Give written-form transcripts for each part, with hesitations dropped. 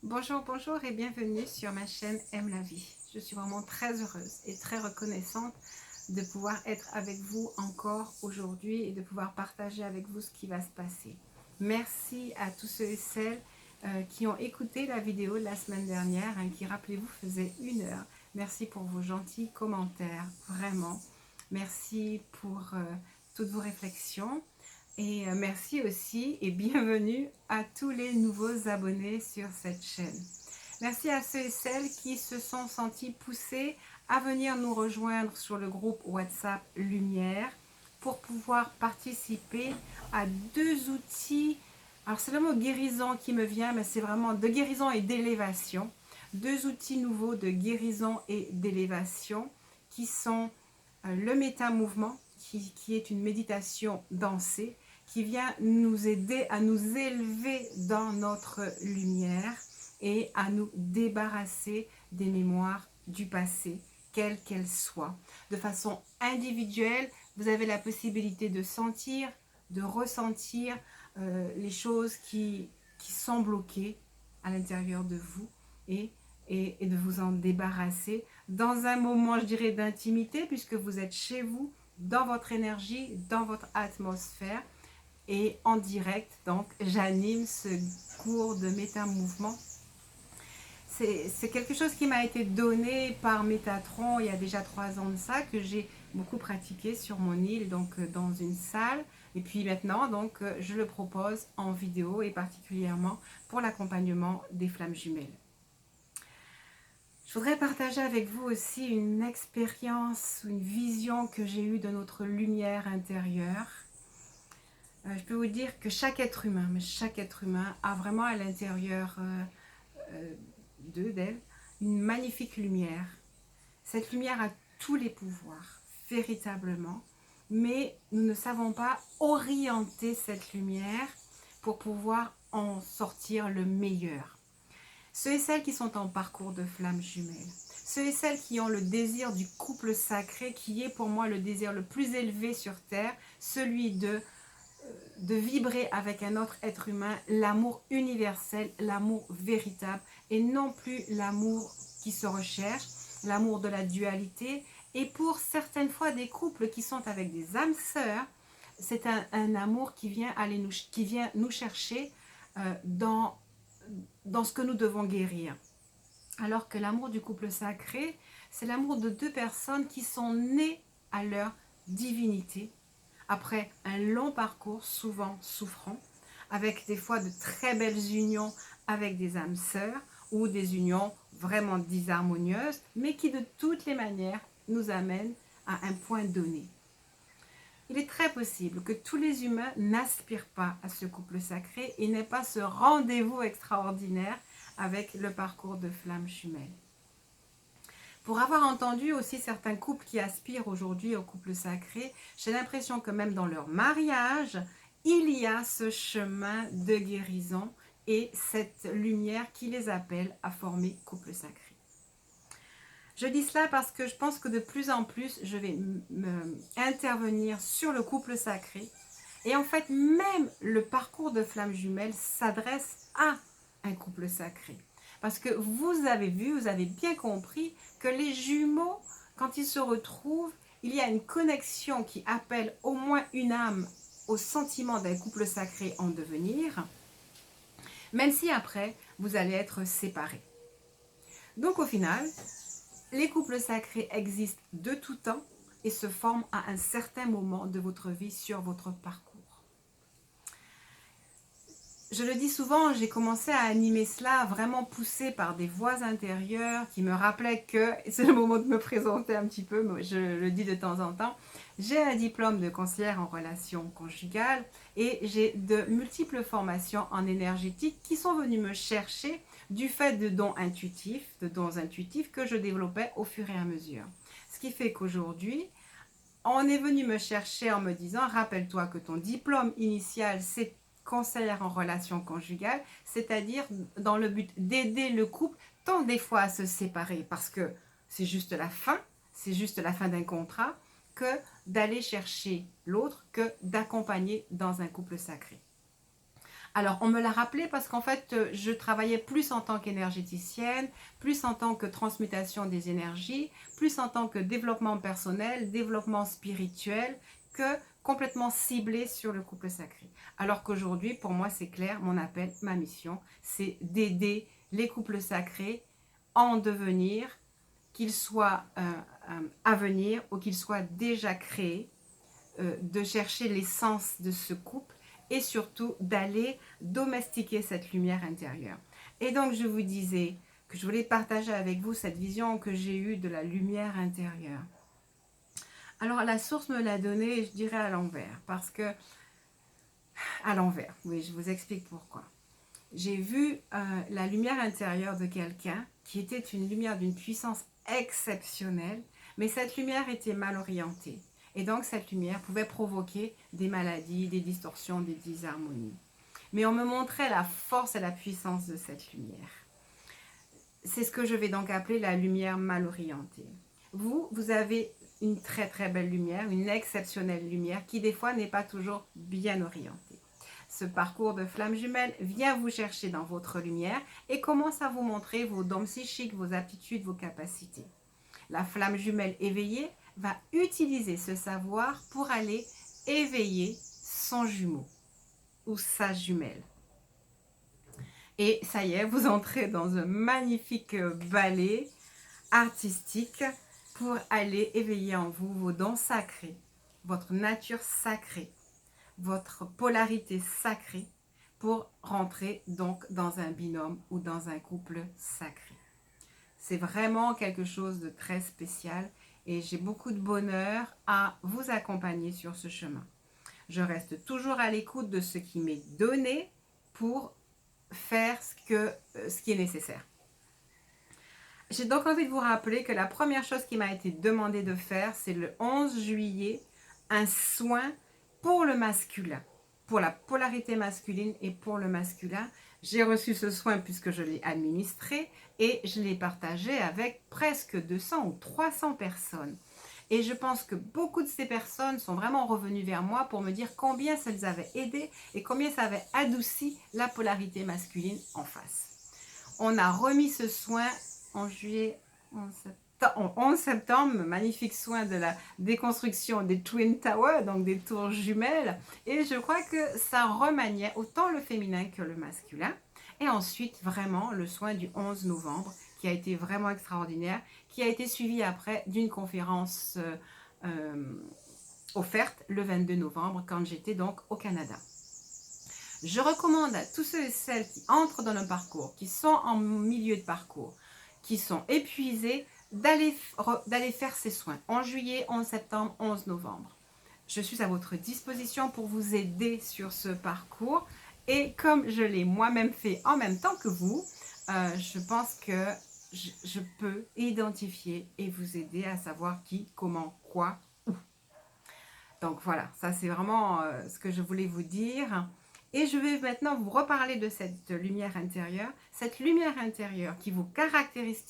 Bonjour, bonjour et bienvenue sur ma chaîne Aime la vie. Je suis vraiment très heureuse et très reconnaissante de pouvoir être avec vous encore aujourd'hui et de pouvoir partager avec vous ce qui va se passer. Merci à tous ceux et celles qui ont écouté la vidéo de la semaine dernière, qui, rappelez-vous, faisait 1 heure. Merci pour vos gentils commentaires, vraiment. Merci pour toutes vos réflexions. Et merci aussi et bienvenue à tous les nouveaux abonnés sur cette chaîne. Merci à ceux et celles qui se sont sentis poussés à venir nous rejoindre sur le groupe WhatsApp Lumière pour pouvoir participer à 2 outils. Alors c'est le mot guérison qui me vient, mais c'est vraiment de guérison et d'élévation. 2 outils nouveaux de guérison et d'élévation qui sont le métamouvement, qui est une méditation dansée, qui vient nous aider à nous élever dans notre lumière et à nous débarrasser des mémoires du passé, quelles qu'elles soient. De façon individuelle, vous avez la possibilité de sentir, de ressentir les choses qui sont bloquées à l'intérieur de vous et de vous en débarrasser dans un moment, je dirais, d'intimité, puisque vous êtes chez vous, dans votre énergie, dans votre atmosphère et en direct. Donc, j'anime ce cours de métamouvement. C'est quelque chose qui m'a été donné par Métatron il y a déjà 3 ans de ça, que j'ai beaucoup pratiqué sur mon île, donc dans une salle. Et puis maintenant, donc, je le propose en vidéo et particulièrement pour l'accompagnement des flammes jumelles. Je voudrais partager avec vous aussi une expérience, une vision que j'ai eue de notre lumière intérieure. Je peux vous dire que chaque être humain, a vraiment à l'intérieur d'elle une magnifique lumière. Cette lumière a tous les pouvoirs, véritablement, mais nous ne savons pas orienter cette lumière pour pouvoir en sortir le meilleur. Ceux et celles qui sont en parcours de flammes jumelles, ceux et celles qui ont le désir du couple sacré, qui est pour moi le désir le plus élevé sur terre, celui de vibrer avec un autre être humain, l'amour universel, l'amour véritable, et non plus l'amour qui se recherche, l'amour de la dualité. Et pour certaines fois des couples qui sont avec des âmes sœurs, c'est un amour qui vient nous chercher dans ce que nous devons guérir. Alors que l'amour du couple sacré, c'est l'amour de 2 personnes qui sont nées à leur divinité, après un long parcours, souvent souffrant, avec des fois de très belles unions avec des âmes sœurs, ou des unions vraiment disharmonieuses, mais qui de toutes les manières nous amènent à un point donné. Il est très possible que tous les humains n'aspirent pas à ce couple sacré et n'aient pas ce rendez-vous extraordinaire avec le parcours de flammes jumelles. Pour avoir entendu aussi certains couples qui aspirent aujourd'hui au couple sacré, j'ai l'impression que même dans leur mariage, il y a ce chemin de guérison et cette lumière qui les appelle à former couple sacré. Je dis cela parce que je pense que de plus en plus, je vais intervenir sur le couple sacré. Et en fait, même le parcours de flammes jumelles s'adresse à un couple sacré. Parce que vous avez vu, vous avez bien compris que les jumeaux, quand ils se retrouvent, il y a une connexion qui appelle au moins une âme au sentiment d'un couple sacré en devenir, même si après, vous allez être séparés. Donc au final, les couples sacrés existent de tout temps et se forment à un certain moment de votre vie sur votre parcours. Je le dis souvent, j'ai commencé à animer cela vraiment poussé par des voix intérieures qui me rappelaient que, c'est le moment de me présenter un petit peu, mais je le dis de temps en temps, j'ai un diplôme de conseillère en relations conjugales et j'ai de multiples formations en énergétique qui sont venues me chercher du fait de dons intuitifs que je développais au fur et à mesure. Ce qui fait qu'aujourd'hui, on est venu me chercher en me disant, rappelle-toi que ton diplôme initial, c'est conseillère en relations conjugales, c'est-à-dire dans le but d'aider le couple tant des fois à se séparer parce que c'est juste la fin d'un contrat, que d'aller chercher l'autre, que d'accompagner dans un couple sacré. Alors, on me l'a rappelé parce qu'en fait, je travaillais plus en tant qu'énergéticienne, plus en tant que transmutation des énergies, plus en tant que développement personnel, développement spirituel, que complètement ciblé sur le couple sacré. Alors qu'aujourd'hui, pour moi, c'est clair, mon appel, ma mission, c'est d'aider les couples sacrés en devenir, qu'ils soient à venir ou qu'ils soient déjà créés, de chercher l'essence de ce couple et surtout d'aller domestiquer cette lumière intérieure. Et donc je vous disais que je voulais partager avec vous cette vision que j'ai eue de la lumière intérieure. Alors la source me l'a donnée, je dirais à l'envers, parce que à l'envers, oui, je vous explique pourquoi. J'ai vu la lumière intérieure de quelqu'un qui était une lumière d'une puissance exceptionnelle, mais cette lumière était mal orientée. Et donc cette lumière pouvait provoquer des maladies, des distorsions, des disharmonies. Mais on me montrait la force et la puissance de cette lumière. C'est ce que je vais donc appeler la lumière mal orientée. Vous avez une très très belle lumière, une exceptionnelle lumière qui des fois n'est pas toujours bien orientée. Ce parcours de flamme jumelle vient vous chercher dans votre lumière et commence à vous montrer vos dons psychiques, vos aptitudes, vos capacités. La flamme jumelle éveillée va utiliser ce savoir pour aller éveiller son jumeau ou sa jumelle. Et ça y est, vous entrez dans un magnifique ballet artistique pour aller éveiller en vous vos dons sacrés, votre nature sacrée, votre polarité sacrée pour rentrer donc dans un binôme ou dans un couple sacré. C'est vraiment quelque chose de très spécial et j'ai beaucoup de bonheur à vous accompagner sur ce chemin. Je reste toujours à l'écoute de ce qui m'est donné pour faire ce qui est nécessaire. J'ai donc envie de vous rappeler que la première chose qui m'a été demandée de faire, c'est le 11 juillet, un soin pour le masculin, pour la polarité masculine et pour le masculin. J'ai reçu ce soin puisque je l'ai administré et je l'ai partagé avec presque 200 ou 300 personnes. Et je pense que beaucoup de ces personnes sont vraiment revenues vers moi pour me dire combien ça les avait aidés et combien ça avait adouci la polarité masculine en face. On a remis ce soin en juillet, en 11 septembre, magnifique soin de la déconstruction des Twin Towers, donc des tours jumelles. Et je crois que ça remaniait autant le féminin que le masculin. Et ensuite, vraiment, le soin du 11 novembre, qui a été vraiment extraordinaire, qui a été suivi après d'une conférence offerte le 22 novembre, quand j'étais donc au Canada. Je recommande à tous ceux et celles qui entrent dans le parcours, qui sont en milieu de parcours, qui sont épuisés, d'aller faire ces soins en juillet, 11 septembre, 11 novembre. Je suis à votre disposition pour vous aider sur ce parcours. Et comme je l'ai moi-même fait en même temps que vous, je pense que je peux identifier et vous aider à savoir qui, comment, quoi, où. Donc voilà, ça c'est vraiment ce que je voulais vous dire. Et je vais maintenant vous reparler de cette lumière intérieure. Cette lumière intérieure qui vous caractérise,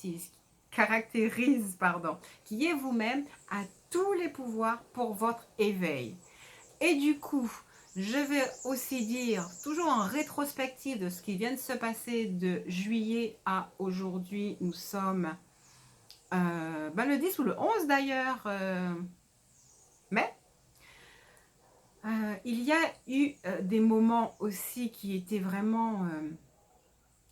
qui est vous-même, a tous les pouvoirs pour votre éveil. Et du coup, je vais aussi dire, toujours en rétrospective de ce qui vient de se passer de juillet à aujourd'hui, nous sommes le 10 ou le 11 d'ailleurs, mai. Il y a eu des moments aussi qui étaient vraiment,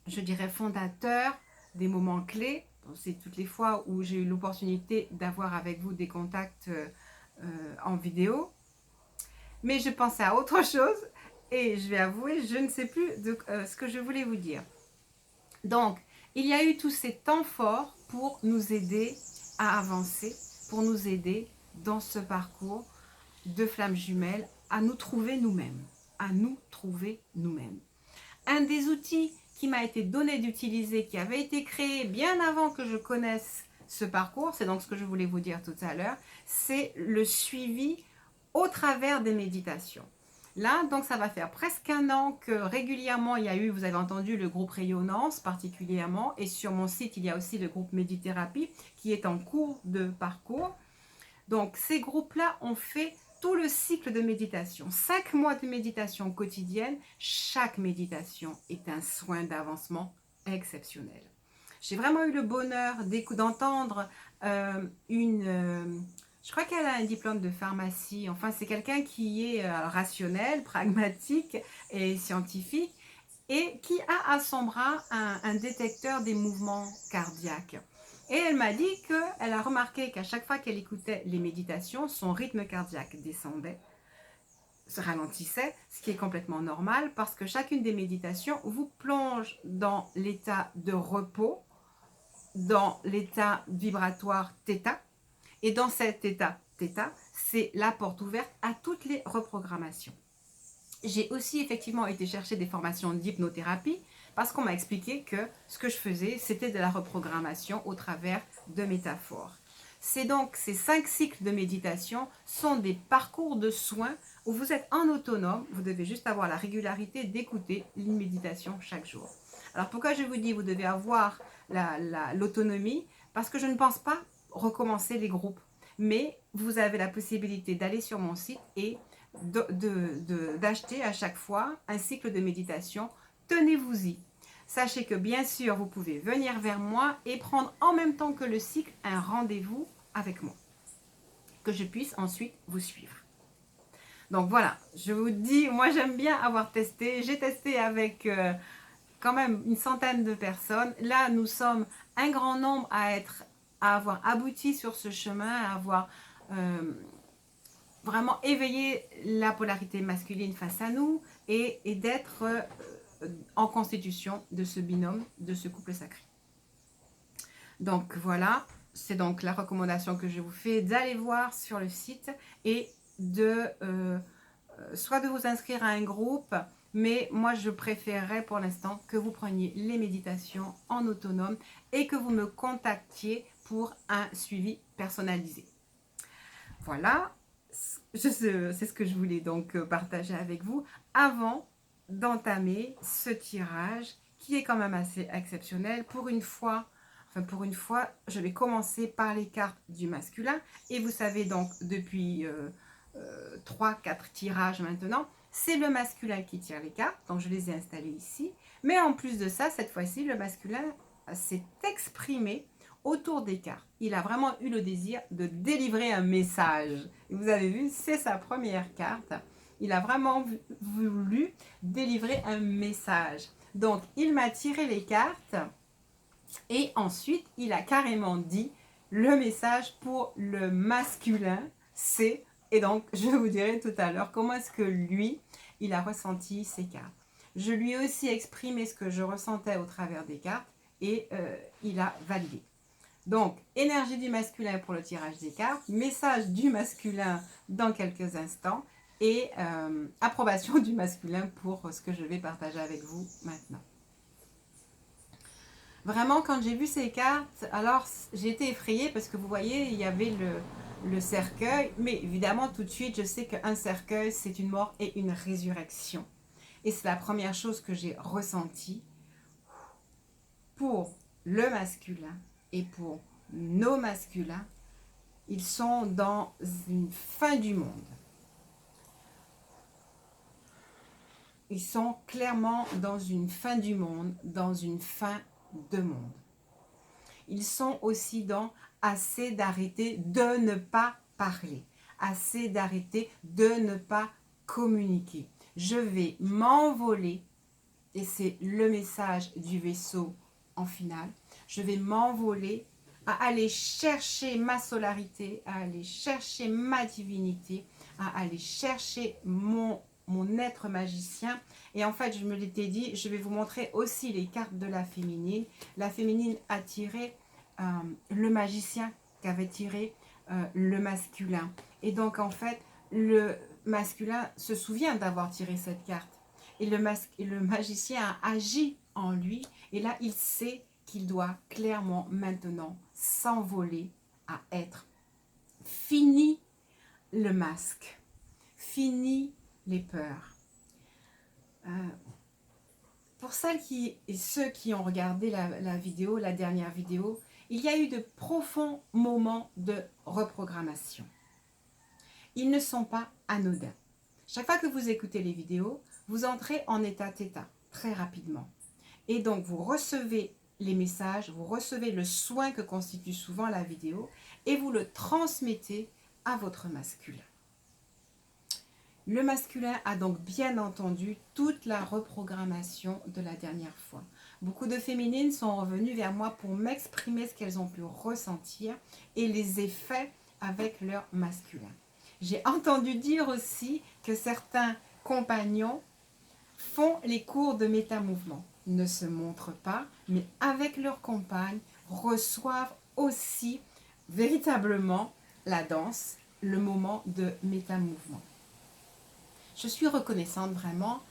je dirais, fondateurs, des moments clés. C'est toutes les fois où j'ai eu l'opportunité d'avoir avec vous des contacts en vidéo. Mais je pensais à autre chose et je vais avouer, je ne sais plus ce que je voulais vous dire. Donc, il y a eu tous ces temps forts pour nous aider à avancer, pour nous aider dans ce parcours de flammes jumelles, à nous trouver nous-mêmes, Un des outils qui m'a été donné d'utiliser, qui avait été créé bien avant que je connaisse ce parcours, c'est donc ce que je voulais vous dire tout à l'heure, c'est le suivi au travers des méditations. Là, donc ça va faire presque un an que régulièrement il y a eu, vous avez entendu, le groupe Rayonnance particulièrement, et sur mon site il y a aussi le groupe Médithérapie qui est en cours de parcours. Donc ces groupes-là ont fait tout le cycle de méditation, 5 mois de méditation quotidienne, chaque méditation est un soin d'avancement exceptionnel. J'ai vraiment eu le bonheur d'entendre je crois qu'elle a un diplôme de pharmacie, enfin c'est quelqu'un qui est rationnel, pragmatique et scientifique et qui a à son bras un détecteur des mouvements cardiaques. Et elle m'a dit qu'elle a remarqué qu'à chaque fois qu'elle écoutait les méditations, son rythme cardiaque descendait, se ralentissait, ce qui est complètement normal parce que chacune des méditations vous plonge dans l'état de repos, dans l'état vibratoire Theta. Et dans cet état Theta, c'est la porte ouverte à toutes les reprogrammations. J'ai aussi effectivement été chercher des formations d'hypnothérapie parce qu'on m'a expliqué que ce que je faisais, c'était de la reprogrammation au travers de métaphores. C'est donc ces 5 cycles de méditation sont des parcours de soins où vous êtes en autonome, vous devez juste avoir la régularité d'écouter une méditation chaque jour. Alors pourquoi je vous dis vous devez avoir l'autonomie? Parce que je ne pense pas recommencer les groupes, mais vous avez la possibilité d'aller sur mon site et d'acheter à chaque fois un cycle de méditation. Tenez-vous-y. Sachez que bien sûr, vous pouvez venir vers moi et prendre en même temps que le cycle un rendez-vous avec moi, que je puisse ensuite vous suivre. Donc voilà, je vous dis, moi j'aime bien avoir testé. J'ai testé avec quand même une centaine de personnes. Là, nous sommes un grand nombre à avoir abouti sur ce chemin, à avoir vraiment éveillé la polarité masculine face à nous et d'être en constitution de ce binôme, de ce couple sacré. Donc voilà, c'est donc la recommandation que je vous fais d'aller voir sur le site et soit de vous inscrire à un groupe, mais moi je préférerais pour l'instant que vous preniez les méditations en autonome et que vous me contactiez pour un suivi personnalisé. Voilà, c'est ce que je voulais donc partager avec vous avant d'entamer ce tirage qui est quand même assez exceptionnel. Pour une fois, je vais commencer par les cartes du masculin. Et vous savez donc depuis 3-4 tirages maintenant, c'est le masculin qui tire les cartes. Donc je les ai installées ici. Mais en plus de ça, cette fois-ci, le masculin s'est exprimé autour des cartes. Il a vraiment eu le désir de délivrer un message. Et vous avez vu, c'est sa première carte. Il a vraiment voulu délivrer un message. Donc, il m'a tiré les cartes et ensuite, il a carrément dit le message pour le masculin, c'est... Et donc, je vous dirai tout à l'heure comment est-ce que lui, il a ressenti ces cartes. Je lui ai aussi exprimé ce que je ressentais au travers des cartes et il a validé. Donc, énergie du masculin pour le tirage des cartes, message du masculin dans quelques instants et approbation du masculin pour ce que je vais partager avec vous maintenant. Vraiment, quand j'ai vu ces cartes, alors j'ai été effrayée parce que vous voyez, il y avait le cercueil, mais évidemment tout de suite, je sais qu'un cercueil, c'est une mort et une résurrection. Et c'est la première chose que j'ai ressentie pour le masculin. Et pour nos masculins, ils sont dans une fin du monde. Ils sont clairement dans une fin du monde, dans une fin de monde. Ils sont aussi dans assez d'arrêter de ne pas parler, assez d'arrêter de ne pas communiquer. Je vais m'envoler, et c'est le message du vaisseau en finale. Je vais m'envoler à aller chercher ma solarité, à aller chercher ma divinité, à aller chercher mon être magicien. Et en fait, je me l'étais dit, je vais vous montrer aussi les cartes de la féminine. La féminine a tiré le magicien qu'avait tiré le masculin. Et donc, en fait, le masculin se souvient d'avoir tiré cette carte. Et le magicien a agi en lui. Et là, il sait qu'il doit clairement maintenant s'envoler à être. Fini le masque. Fini les peurs. Pour celles et ceux qui ont regardé la vidéo, la dernière vidéo, il y a eu de profonds moments de reprogrammation. ils ne sont pas anodins. Chaque fois que vous écoutez les vidéos, vous entrez en état θ très rapidement. Et donc, vous recevez les messages, vous recevez le soin que constitue souvent la vidéo et vous le transmettez à votre masculin. Le masculin a donc bien entendu toute la reprogrammation de la dernière fois. Beaucoup de féminines sont revenues vers moi pour m'exprimer ce qu'elles ont pu ressentir et les effets avec leur masculin. J'ai entendu dire aussi que certains compagnons font les cours de métamouvement, ne se montrent pas, mais avec leur compagne reçoivent aussi véritablement la danse, le moment de métamouvement. Je suis reconnaissante vraiment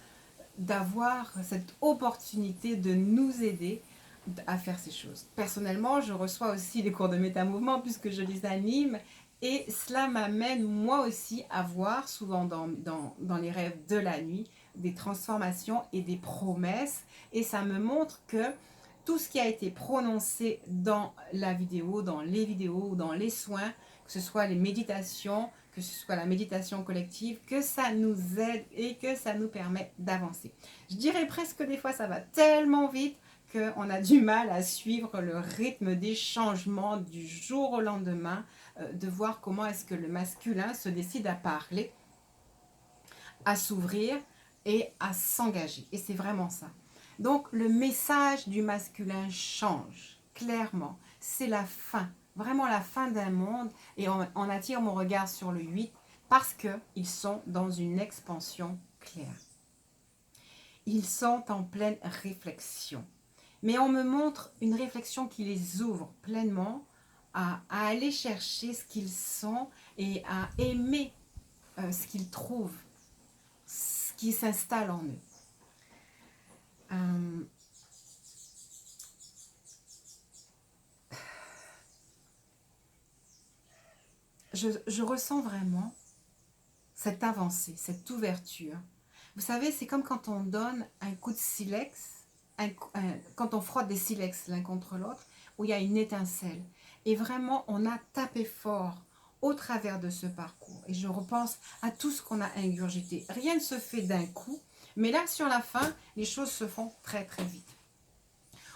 d'avoir cette opportunité de nous aider à faire ces choses. Personnellement, je reçois aussi les cours de métamouvement puisque je les anime et cela m'amène moi aussi à voir, souvent dans les rêves de la nuit, des transformations et des promesses et ça me montre que tout ce qui a été prononcé dans la vidéo, dans les vidéos ou dans les soins, que ce soit les méditations, que ce soit la méditation collective, que ça nous aide et que ça nous permet d'avancer. Je dirais presque des fois ça va tellement vite qu'on a du mal à suivre le rythme des changements du jour au lendemain, de voir comment est-ce que le masculin se décide à parler, à s'ouvrir et à s'engager. Et c'est vraiment ça. Donc le message du masculin change, clairement. C'est la fin, vraiment la fin d'un monde. Et on attire mon regard sur le 8 parce qu'ils sont dans une expansion claire. Ils sont en pleine réflexion. Mais on me montre une réflexion qui les ouvre pleinement à aller chercher ce qu'ils sont et à aimer ce qu'ils trouvent, ce qui s'installe en eux. Je ressens vraiment cette avancée, cette ouverture. Vous savez, c'est comme quand on donne un coup de silex, quand on frotte des silex l'un contre l'autre, où il y a une étincelle. Et vraiment, on a tapé fort au travers de ce parcours. Et je repense à tout ce qu'on a ingurgité. Rien ne se fait d'un coup, mais là, sur la fin, les choses se font très, très vite.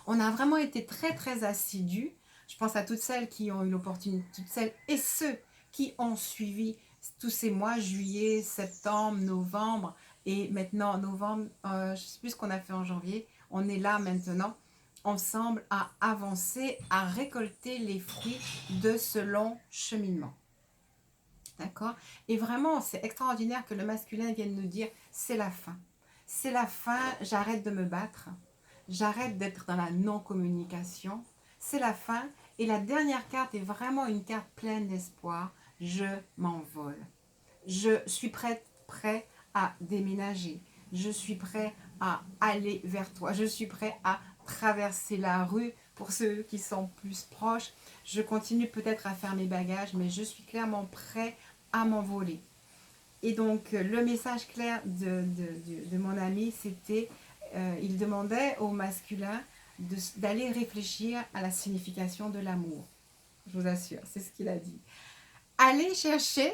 On a vraiment été très, très assidus. Je pense à toutes celles qui ont eu l'opportunité, toutes celles et ceux qui ont suivi tous ces mois, juillet, septembre, novembre, et maintenant novembre, je ne sais plus ce qu'on a fait en janvier, on est là maintenant, ensemble à avancer, à récolter les fruits de ce long cheminement. D'accord? Et vraiment, c'est extraordinaire que le masculin vienne nous dire, c'est la fin. C'est la fin, j'arrête de me battre, j'arrête d'être dans la non-communication, c'est la fin. Et la dernière carte est vraiment une carte pleine d'espoir. Je m'envole. Je suis prêt à déménager. Je suis prêt à aller vers toi. Je suis prêt à traverser la rue pour ceux qui sont plus proches. Je continue peut-être à faire mes bagages, mais je suis clairement prêt à m'envoler. Et donc, le message clair de mon ami, c'était, il demandait au masculin d'aller réfléchir à la signification de l'amour. Je vous assure, c'est ce qu'il a dit. Allez chercher,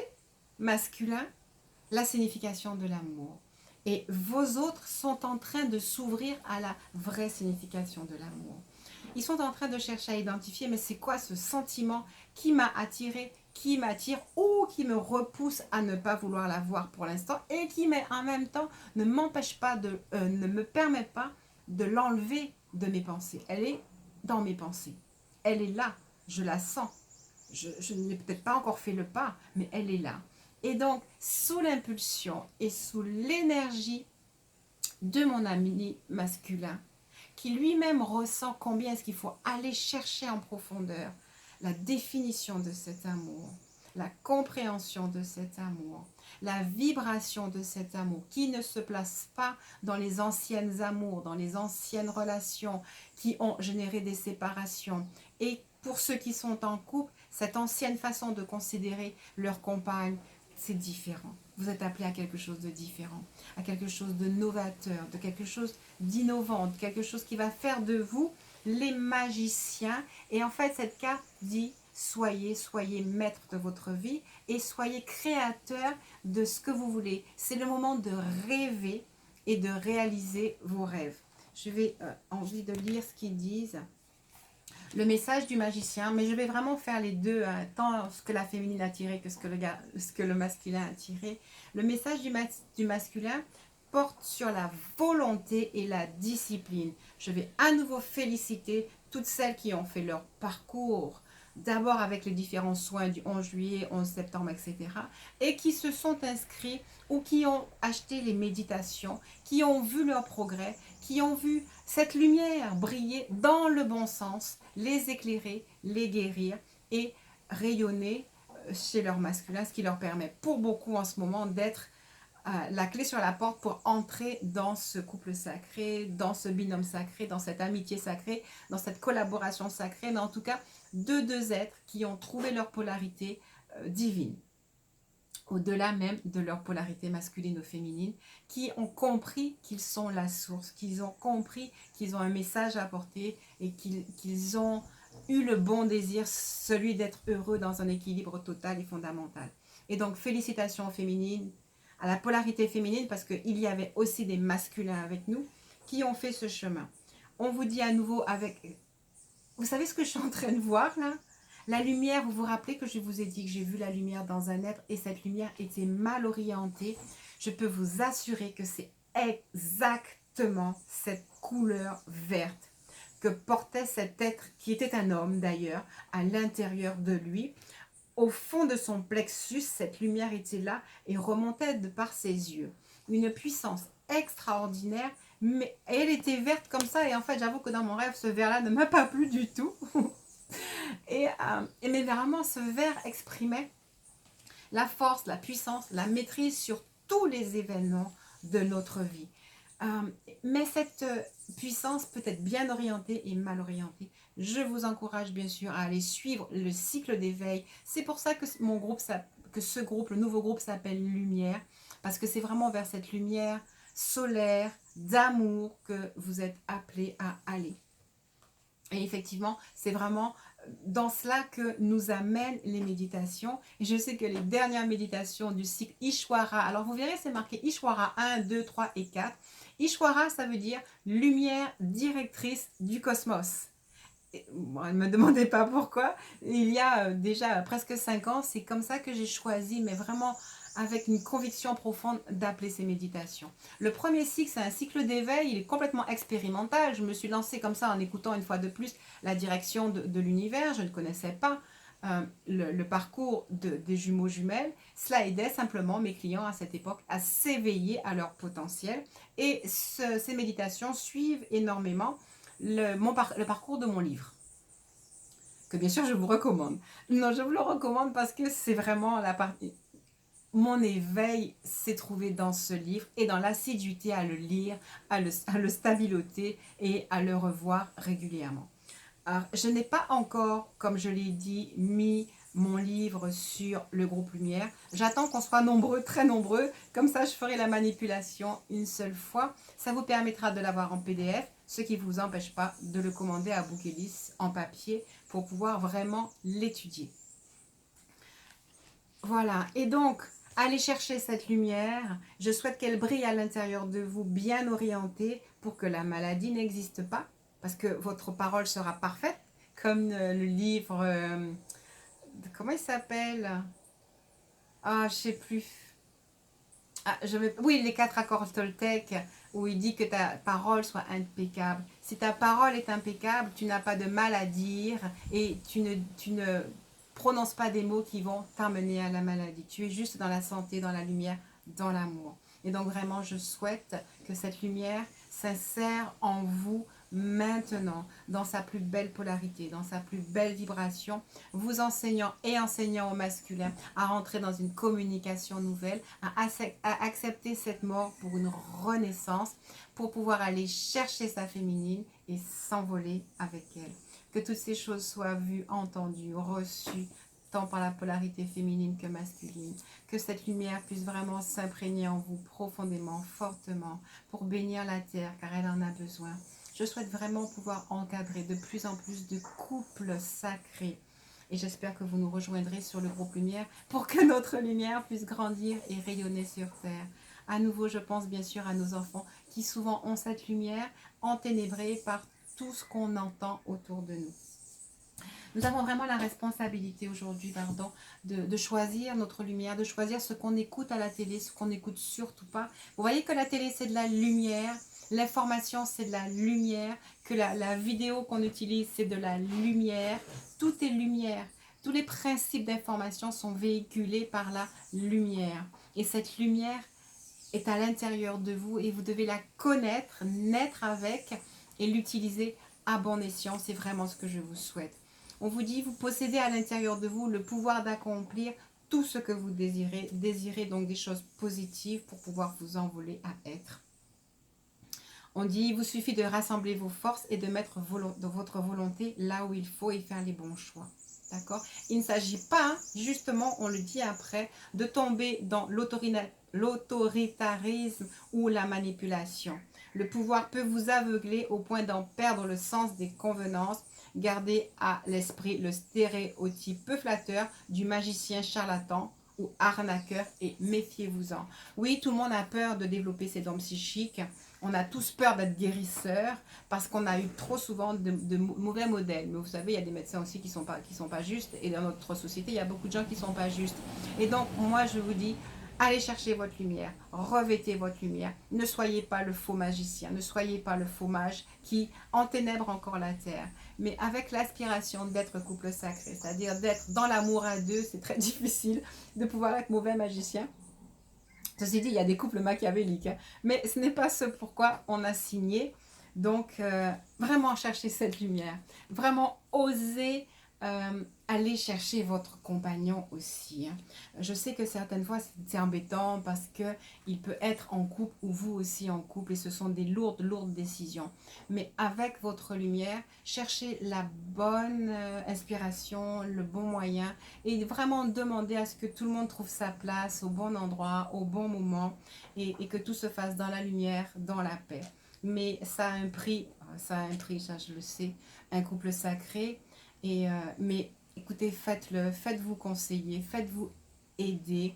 masculin, la signification de l'amour. Et vos autres sont en train de s'ouvrir à la vraie signification de l'amour. Ils sont en train de chercher à identifier, mais c'est quoi ce sentiment qui m'a attiré, qui m'attire ou qui me repousse à ne pas vouloir la voir pour l'instant et qui, mais en même temps, ne m'empêche pas ne me permet pas de l'enlever de mes pensées. Elle est dans mes pensées. Elle est là. Je la sens. Je n'ai peut-être pas encore fait le pas, mais elle est là. Et donc, sous l'impulsion et sous l'énergie de mon ami masculin, qui lui-même ressent combien est-ce qu'il faut aller chercher en profondeur la définition de cet amour, la compréhension de cet amour, la vibration de cet amour, qui ne se place pas dans les anciennes amours, dans les anciennes relations qui ont généré des séparations. Et pour ceux qui sont en couple, cette ancienne façon de considérer leur compagne, c'est différent. Vous êtes appelé à quelque chose de différent, à quelque chose de novateur, de quelque chose d'innovant, de quelque chose qui va faire de vous les magiciens. Et en fait, cette carte dit, soyez maître de votre vie et soyez créateur de ce que vous voulez. C'est le moment de rêver et de réaliser vos rêves. Je vais envie de lire ce qu'ils disent. Le message du magicien, mais je vais vraiment faire les deux, tant ce que la féminine a tiré que ce que le masculin a tiré. Le message du masculin porte sur la volonté et la discipline. Je vais à nouveau féliciter toutes celles qui ont fait leur parcours, d'abord avec les différents soins du 11 juillet, 11 septembre, etc. et qui se sont inscrits ou qui ont acheté les méditations, qui ont vu leur progrès, qui ont vu cette lumière briller dans le bon sens, les éclairer, les guérir et rayonner chez leur masculin, ce qui leur permet pour beaucoup en ce moment d'être la clé sur la porte pour entrer dans ce couple sacré, dans ce binôme sacré, dans cette amitié sacrée, dans cette collaboration sacrée, mais en tout cas de deux êtres qui ont trouvé leur polarité divine, au-delà même de leur polarité masculine ou féminine, qui ont compris qu'ils sont la source, qu'ils ont compris qu'ils ont un message à apporter et qu'ils ont eu le bon désir, celui d'être heureux dans un équilibre total et fondamental. Et donc félicitations aux féminines, à la polarité féminine, parce qu'il y avait aussi des masculins avec nous qui ont fait ce chemin. On vous dit à nouveau avec... Vous savez ce que je suis en train de voir là? La lumière, vous vous rappelez que je vous ai dit que j'ai vu la lumière dans un être et cette lumière était mal orientée. Je peux vous assurer que c'est exactement cette couleur verte que portait cet être, qui était un homme d'ailleurs, à l'intérieur de lui. Au fond de son plexus, cette lumière était là et remontait de par ses yeux. Une puissance extraordinaire, mais elle était verte comme ça. Et en fait, j'avoue que dans mon rêve, ce vert-là ne m'a pas plu du tout. Mais vraiment, ce vert exprimait la force, la puissance, la maîtrise sur tous les événements de notre vie. Mais cette puissance peut être bien orientée et mal orientée. Je vous encourage bien sûr à aller suivre le cycle d'éveil. C'est pour ça que ce groupe, le nouveau groupe s'appelle Lumière, parce que c'est vraiment vers cette lumière solaire, d'amour que vous êtes appelés à aller. Et effectivement, c'est vraiment dans cela que nous amènent les méditations. Et je sais que les dernières méditations du cycle Ishwara, alors vous verrez, c'est marqué Ishwara 1, 2, 3 et 4. Ishwara, ça veut dire lumière directrice du cosmos. Bon, ne me demandez pas pourquoi. Il y a déjà presque 5 ans, c'est comme ça que j'ai choisi, mais vraiment avec une conviction profonde d'appeler ces méditations. Le premier cycle, c'est un cycle d'éveil, il est complètement expérimental. Je me suis lancée comme ça en écoutant une fois de plus la direction de l'univers. Je ne connaissais pas le parcours des jumeaux jumelles. Cela aidait simplement mes clients à cette époque à s'éveiller à leur potentiel. Et ces méditations suivent énormément le parcours de mon livre, que bien sûr je vous recommande. Non, je vous le recommande parce que c'est vraiment la partie... Mon éveil s'est trouvé dans ce livre et dans l'assiduité à le lire, à le stabiloter et à le revoir régulièrement. Alors, je n'ai pas encore, comme je l'ai dit, mis mon livre sur le groupe Lumière. J'attends qu'on soit nombreux, très nombreux. Comme ça, je ferai la manipulation une seule fois. Ça vous permettra de l'avoir en PDF, ce qui ne vous empêche pas de le commander à Bookelis en papier pour pouvoir vraiment l'étudier. Voilà, et donc, allez chercher cette lumière. Je souhaite qu'elle brille à l'intérieur de vous, bien orientée, pour que la maladie n'existe pas, parce que votre parole sera parfaite, comme le livre... comment il s'appelle? Ah, je sais plus. Ah, oui, les 4 accords Toltec, où il dit que ta parole soit impeccable. Si ta parole est impeccable, tu n'as pas de mal à dire et tu ne prononces pas des mots qui vont t'amener à la maladie. Tu es juste dans la santé, dans la lumière, dans l'amour. Et donc vraiment, je souhaite que cette lumière s'insère en vous maintenant, dans sa plus belle polarité, dans sa plus belle vibration, vous enseignant et enseignant au masculin à rentrer dans une communication nouvelle, à accepter cette mort pour une renaissance, pour pouvoir aller chercher sa féminine et s'envoler avec elle. Que toutes ces choses soient vues, entendues, reçues, tant par la polarité féminine que masculine. Que cette lumière puisse vraiment s'imprégner en vous profondément, fortement, pour bénir la terre, car elle en a besoin. Je souhaite vraiment pouvoir encadrer de plus en plus de couples sacrés, Et j'espère que vous nous rejoindrez sur le groupe Lumière pour que notre lumière puisse grandir et rayonner sur Terre. À nouveau, je pense bien sûr à nos enfants qui souvent ont cette lumière enténébrée par tout ce qu'on entend autour de nous. Nous avons vraiment la responsabilité aujourd'hui, pardon, de choisir notre lumière, de choisir ce qu'on écoute à la télé, ce qu'on n'écoute surtout pas. Vous voyez que la télé, c'est de la lumière, l'information, c'est de la lumière, que la vidéo qu'on utilise, c'est de la lumière. Tout est lumière. Tous les principes d'information sont véhiculés par la lumière. Et cette lumière est à l'intérieur de vous et vous devez la connaître, naître avec et l'utiliser à bon escient. C'est vraiment ce que je vous souhaite. On vous dit, vous possédez à l'intérieur de vous le pouvoir d'accomplir tout ce que vous désirez. Désirez donc des choses positives pour pouvoir vous envoler à être. On dit, il vous suffit de rassembler vos forces et de mettre votre volonté là où il faut et faire les bons choix. D'accord? Il ne s'agit pas, justement, on le dit après, de tomber dans l'autoritarisme ou la manipulation. Le pouvoir peut vous aveugler au point d'en perdre le sens des convenances. Gardez à l'esprit le stéréotype peu flatteur du magicien charlatan ou arnaqueur et méfiez-vous-en. Oui, tout le monde a peur de développer ses dons psychiques. On a tous peur d'être guérisseurs parce qu'on a eu trop souvent de mauvais modèles. Mais vous savez, il y a des médecins aussi qui sont pas justes. Et dans notre société, il y a beaucoup de gens qui ne sont pas justes. Et donc, moi, je vous dis, allez chercher votre lumière. Revêtez votre lumière. Ne soyez pas le faux magicien. Ne soyez pas le faux mage qui enténèbre encore la terre. Mais avec l'aspiration d'être couple sacré, c'est-à-dire d'être dans l'amour à deux, c'est très difficile de pouvoir être mauvais magicien. Ceci dit, il y a des couples machiavéliques, hein, mais ce n'est pas ce pourquoi on a signé. Donc, vraiment chercher cette lumière. Vraiment oser aller chercher votre compagnon aussi. Hein. Je sais que certaines fois, c'est embêtant parce qu'il peut être en couple ou vous aussi en couple et ce sont des lourdes, lourdes décisions. Mais avec votre lumière, cherchez la bonne inspiration, le bon moyen et vraiment demander à ce que tout le monde trouve sa place au bon endroit, au bon moment et que tout se fasse dans la lumière, dans la paix. Mais ça a un prix, ça je le sais, un couple sacré. Mais écoutez, faites-le, faites-vous conseiller, faites-vous aider.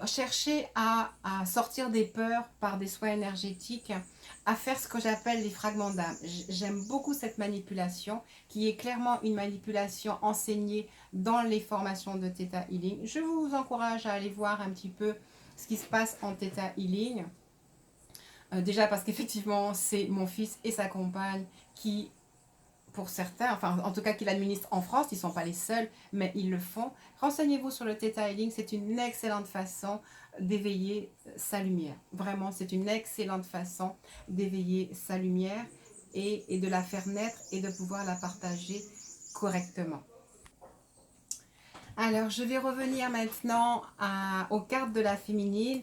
Cherchez à sortir des peurs par des soins énergétiques, à faire ce que j'appelle les fragments d'âme. J'aime beaucoup cette manipulation, qui est clairement une manipulation enseignée dans les formations de Theta Healing. Je vous encourage à aller voir un petit peu ce qui se passe en Theta Healing. Déjà parce qu'effectivement, c'est mon fils et sa compagne qui, pour certains, enfin en tout cas qui l'administrent en France, ils ne sont pas les seuls, mais ils le font. Renseignez-vous sur le Theta Healing, c'est une excellente façon d'éveiller sa lumière. Vraiment, c'est une excellente façon d'éveiller sa lumière et de la faire naître et de pouvoir la partager correctement. Alors, je vais revenir maintenant aux cartes de la féminine.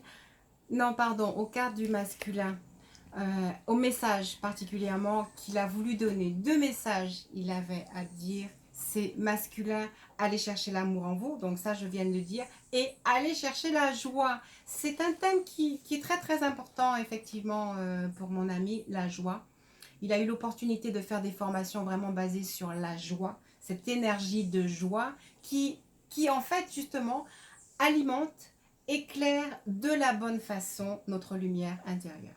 Non, pardon, aux cartes du masculin. Au message particulièrement qu'il a voulu donner. 2 messages il avait à dire. C'est masculin, allez chercher l'amour en vous. Donc ça, je viens de le dire. Et allez chercher la joie. C'est un thème qui est très très important effectivement pour mon ami, la joie. Il a eu l'opportunité de faire des formations vraiment basées sur la joie. Cette énergie de joie qui en fait justement alimente, éclaire de la bonne façon notre lumière intérieure.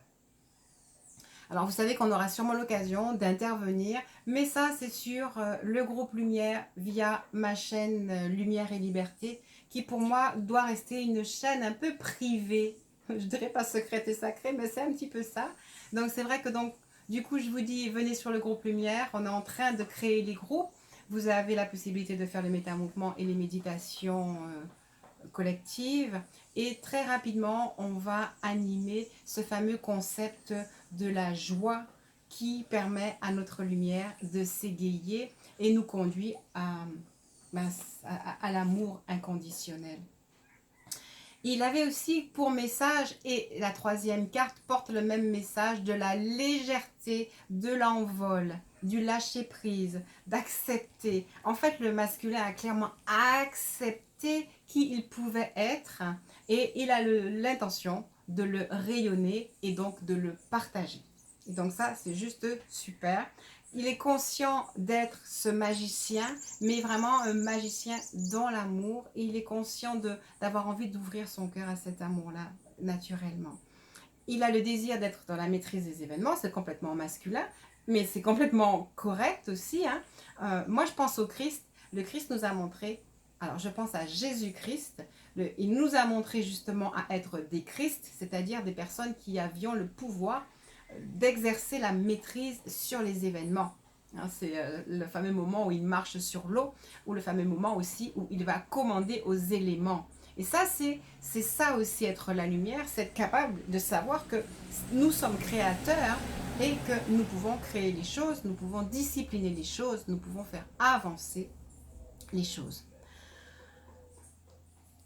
Alors, vous savez qu'on aura sûrement l'occasion d'intervenir, mais ça, c'est sur le groupe Lumière via ma chaîne Lumière et Liberté, qui pour moi doit rester une chaîne un peu privée. Je dirais pas secrète et sacrée, mais c'est un petit peu ça. Donc, c'est vrai que du coup, je vous dis, venez sur le groupe Lumière. On est en train de créer les groupes. Vous avez la possibilité de faire les métamouvements et les méditations collective et très rapidement on va animer ce fameux concept de la joie qui permet à notre lumière de s'égayer et nous conduit à l'amour inconditionnel. Il avait aussi pour message, et la 3e carte porte le même message, de la légèreté, de l'envol, du lâcher prise, d'accepter. En fait, le masculin a clairement accepté qui il pouvait être et il a l'intention de le rayonner et donc de le partager. Et donc ça, c'est juste super. il est conscient d'être ce magicien, mais vraiment un magicien dans l'amour. Et il est conscient d'avoir envie d'ouvrir son cœur à cet amour-là, naturellement. Il a le désir d'être dans la maîtrise des événements, c'est complètement masculin, mais c'est complètement correct aussi. Hein. Moi, je pense au Christ. Le Christ nous a montré, alors je pense à Jésus-Christ, il nous a montré justement à être des Christ, c'est-à-dire des personnes qui avions le pouvoir d'exercer la maîtrise sur les événements. Hein, c'est le fameux moment où il marche sur l'eau, ou le fameux moment aussi où il va commander aux éléments. Et ça, c'est ça aussi être la lumière, c'est être capable de savoir que nous sommes créateurs et que nous pouvons créer les choses, nous pouvons discipliner les choses, nous pouvons faire avancer les choses.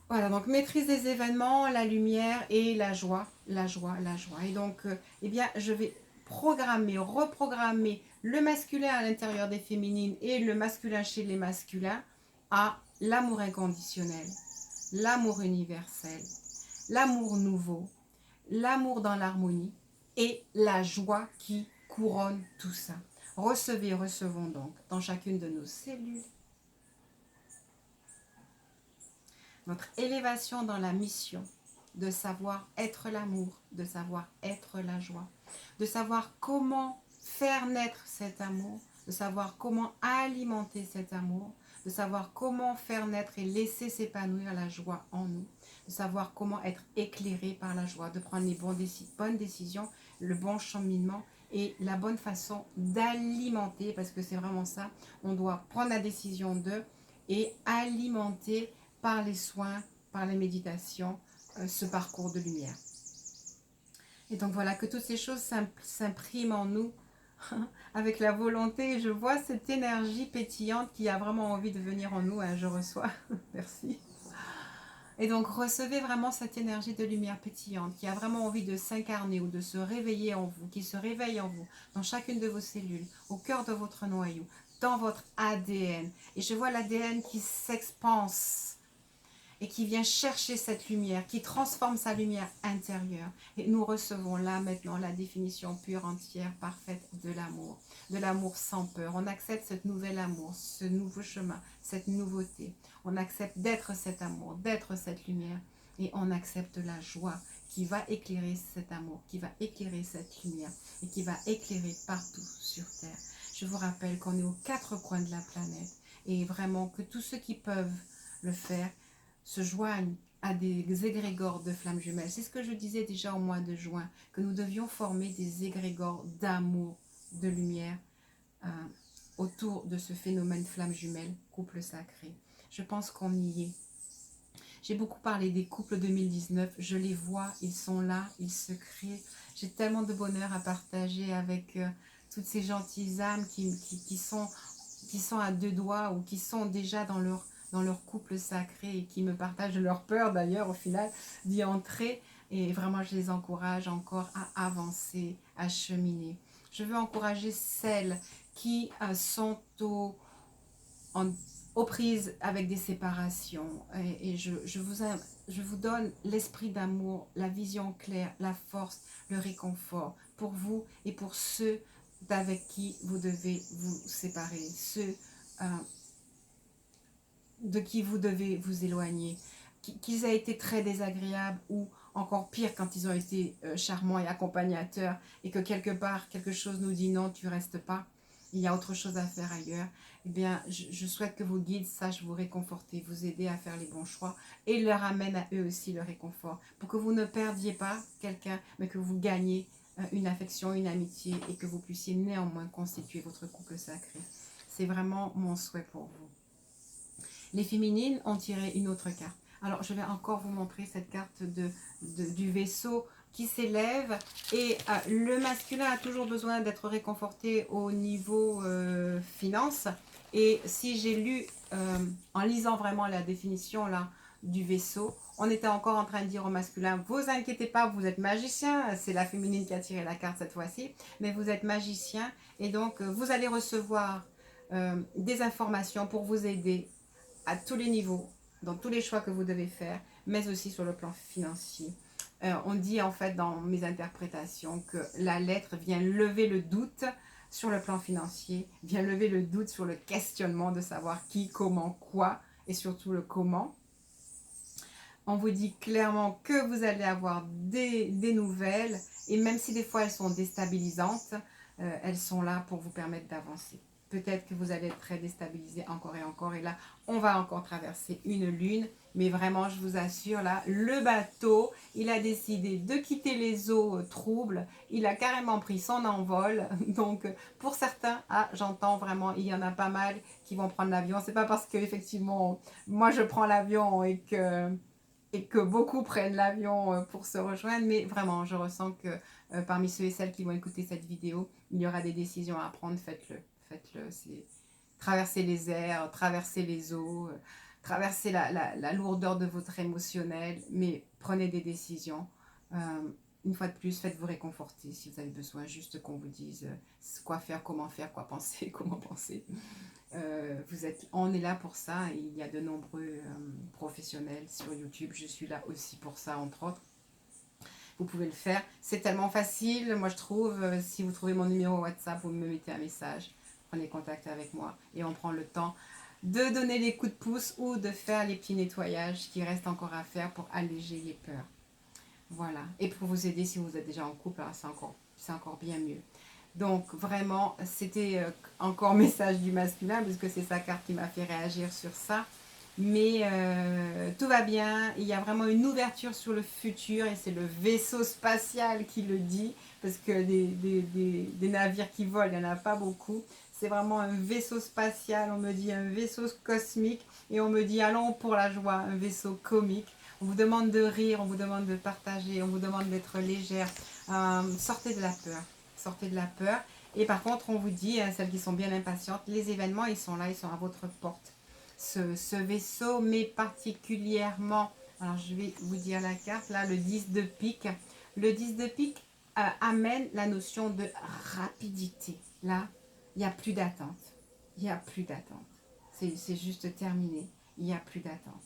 Voilà, donc maîtrise des événements, la lumière et la joie, la joie, la joie. Et donc, eh bien, je vais programmer, reprogrammer le masculin à l'intérieur des féminines et le masculin chez les masculins à l'amour inconditionnel, l'amour universel, l'amour nouveau, l'amour dans l'harmonie et la joie qui couronne tout ça. Recevez, recevons donc dans chacune de nos cellules notre élévation dans la mission de savoir être l'amour, de savoir être la joie, de savoir comment faire naître cet amour, de savoir comment alimenter cet amour, de savoir comment faire naître et laisser s'épanouir la joie en nous, de savoir comment être éclairé par la joie, de prendre les bonnes décisions, le bon cheminement et la bonne façon d'alimenter, parce que c'est vraiment ça, on doit prendre la décision de et alimenter par les soins, par les méditations, ce parcours de lumière. Et donc voilà, que toutes ces choses s'impriment en nous avec la volonté. Je vois cette énergie pétillante qui a vraiment envie de venir en nous. Hein, je reçois. Merci. Et donc recevez vraiment cette énergie de lumière pétillante qui a vraiment envie de s'incarner ou de se réveiller en vous, qui se réveille en vous, dans chacune de vos cellules, au cœur de votre noyau, dans votre ADN. Et je vois l'ADN qui s'expanse et qui vient chercher cette lumière, qui transforme sa lumière intérieure. Et nous recevons là maintenant la définition pure, entière, parfaite de l'amour sans peur. On accepte ce nouvel amour, ce nouveau chemin, cette nouveauté. On accepte d'être cet amour, d'être cette lumière, et on accepte la joie qui va éclairer cet amour, qui va éclairer cette lumière, et qui va éclairer partout sur Terre. Je vous rappelle qu'on est aux 4 coins de la planète, et vraiment que tous ceux qui peuvent le faire, se joignent à des égrégores de flammes jumelles. C'est ce que je disais déjà au mois de juin, que nous devions former des égrégores d'amour, de lumière autour de ce phénomène flamme jumelle, couple sacré. Je pense qu'on y est. J'ai beaucoup parlé des couples 2019, je les vois, ils sont là, ils se créent. J'ai tellement de bonheur à partager avec toutes ces gentilles âmes qui sont à 2 doigts ou qui sont déjà dans leur couple sacré et qui me partagent leur peur d'ailleurs au final d'y entrer. Et vraiment, je les encourage encore à avancer, à cheminer. Je veux encourager celles qui sont aux prises avec des séparations. Et je vous donne l'esprit d'amour, la vision claire, la force, le réconfort pour vous et pour ceux avec qui vous devez vous séparer, ceux de qui vous devez vous éloigner, qu'ils aient été très désagréables ou encore pire quand ils ont été charmants et accompagnateurs et que quelque part quelque chose nous dit non, tu restes pas, il y a autre chose à faire ailleurs. Eh bien, je souhaite que vos guides sachent vous réconforter, vous aider à faire les bons choix et leur amènent à eux aussi le réconfort pour que vous ne perdiez pas quelqu'un mais que vous gagnez une affection, une amitié et que vous puissiez néanmoins constituer votre couple sacré. C'est vraiment mon souhait pour vous. Les féminines ont tiré une autre carte. Alors, je vais encore vous montrer cette carte du vaisseau qui s'élève. Et le masculin a toujours besoin d'être réconforté au niveau finance. Et si j'ai lu, en lisant vraiment la définition là du vaisseau, on était encore en train de dire au masculin, vous inquiétez pas, vous êtes magicien. C'est la féminine qui a tiré la carte cette fois-ci. Mais vous êtes magicien. Et donc, vous allez recevoir des informations pour vous aider à tous les niveaux, dans tous les choix que vous devez faire, mais aussi sur le plan financier. On dit en fait dans mes interprétations que la lettre vient lever le doute sur le plan financier, vient lever le doute sur le questionnement de savoir qui, comment, quoi, et surtout le comment. On vous dit clairement que vous allez avoir des nouvelles, et même si des fois elles sont déstabilisantes, elles sont là pour vous permettre d'avancer. Peut-être que vous allez être très déstabilisé encore, et là, on va encore traverser une lune, mais vraiment, je vous assure, là, le bateau, il a décidé de quitter les eaux troubles, il a carrément pris son envol, donc pour certains, ah, j'entends vraiment, il y en a pas mal qui vont prendre l'avion, c'est pas parce que effectivement moi je prends l'avion et que beaucoup prennent l'avion pour se rejoindre, mais vraiment, je ressens que parmi ceux et celles qui vont écouter cette vidéo, il y aura des décisions à prendre, faites-le. Faites-le, c'est traverser les airs, traverser les eaux, traverser la lourdeur de votre émotionnel, mais prenez des décisions. Une fois de plus, faites-vous réconforter si vous avez besoin, juste qu'on vous dise quoi faire, quoi penser, comment penser. On est là pour ça, et il y a de nombreux professionnels sur YouTube, je suis là aussi pour ça entre autres. Vous pouvez le faire, c'est tellement facile, moi je trouve, si vous trouvez mon numéro WhatsApp, vous me mettez un message, prenez contact avec moi et on prend le temps de donner les coups de pouce ou de faire les petits nettoyages qui restent encore à faire pour alléger les peurs. Voilà, et pour vous aider si vous êtes déjà en couple, c'est encore bien mieux. Donc vraiment, c'était encore message du masculin, parce que c'est sa carte qui m'a fait réagir sur ça. Mais tout va bien, il y a vraiment une ouverture sur le futur, et c'est le vaisseau spatial qui le dit, parce que des navires qui volent, il n'y en a pas beaucoup. C'est vraiment un vaisseau spatial, on me dit un vaisseau cosmique, et on me dit allons pour la joie, un vaisseau comique. On vous demande de rire, on vous demande de partager, on vous demande d'être légère. Sortez de la peur. Sortez de la peur. Et par contre, on vous dit, celles qui sont bien impatientes, les événements, ils sont là, ils sont à votre porte. Ce vaisseau, mais particulièrement, alors je vais vous dire la carte, là, le 10 de pique. Le 10 de pique amène la notion de rapidité. Là, il n'y a plus d'attente. Il n'y a plus d'attente. C'est juste terminé. Il n'y a plus d'attente.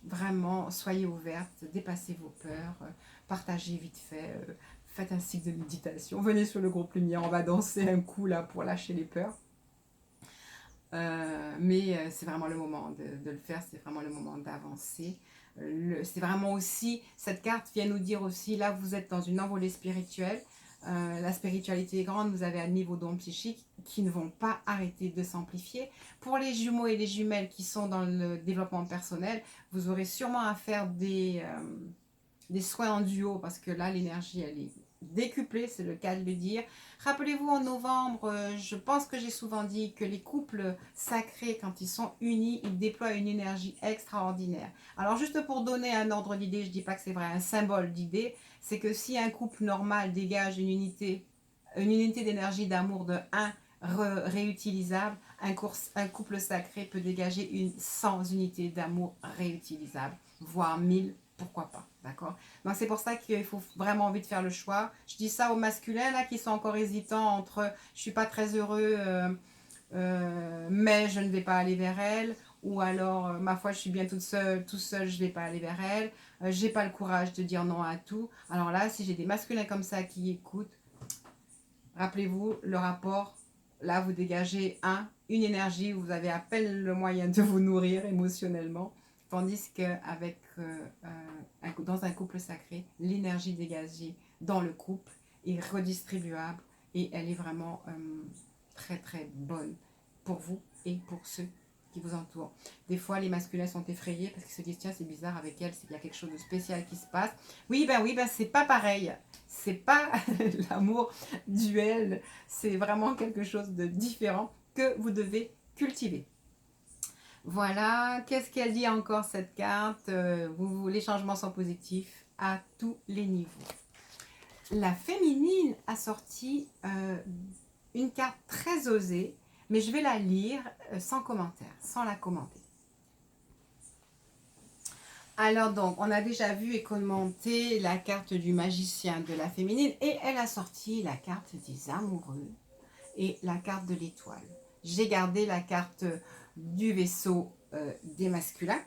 Vraiment, soyez ouvertes, dépassez vos peurs, partagez vite fait, faites un cycle de méditation, venez sur le groupe Lumière, on va danser un coup là pour lâcher les peurs. Mais c'est vraiment le moment de le faire, c'est vraiment le moment d'avancer. C'est vraiment aussi, cette carte vient nous dire aussi, là vous êtes dans une envolée spirituelle, la spiritualité est grande, vous avez un niveau dons psychiques qui ne vont pas arrêter de s'amplifier. Pour les jumeaux et les jumelles qui sont dans le développement personnel, vous aurez sûrement à faire des soins en duo, parce que là l'énergie elle est décuplée, c'est le cas de le dire. Rappelez-vous en novembre, je pense que j'ai souvent dit que les couples sacrés, quand ils sont unis, ils déploient une énergie extraordinaire. Alors juste pour donner un ordre d'idée, je ne dis pas que c'est vrai, un symbole d'idée, c'est que si un couple normal dégage une unité d'énergie d'amour de 1 réutilisable, un couple sacré peut dégager 100 unités d'amour réutilisables, voire 1000, pourquoi pas, d'accord? Donc c'est pour ça qu'il faut vraiment envie de faire le choix. Je dis ça aux masculins là qui sont encore hésitants entre je suis pas très heureux mais je ne vais pas aller vers elle, ou alors ma foi je suis bien toute seule, tout seul, je ne vais pas aller vers elle, j'ai pas le courage de dire non à tout. Alors là, si j'ai des masculins comme ça qui écoutent, rappelez-vous le rapport. Là, vous dégagez une énergie, vous avez à peine le moyen de vous nourrir émotionnellement. Tandis qu'avec dans un couple sacré, l'énergie dégagée dans le couple est redistribuable, et elle est vraiment très très bonne pour vous et pour ceux qui vous entourent. Des fois, les masculins sont effrayés parce qu'ils se disent tiens, c'est bizarre avec elle, c'est qu'il y a quelque chose de spécial qui se passe. Oui, c'est pas pareil. C'est pas l'amour duel, c'est vraiment quelque chose de différent que vous devez cultiver. Voilà, qu'est-ce qu'elle dit encore cette carte? Les changements sont positifs à tous les niveaux. La féminine a sorti une carte très osée, mais je vais la lire sans commentaire, sans la commenter. Alors donc, on a déjà vu et commenté la carte du magicien de la féminine, et elle a sorti la carte des amoureux et la carte de l'étoile. J'ai gardé la carte du vaisseau des masculins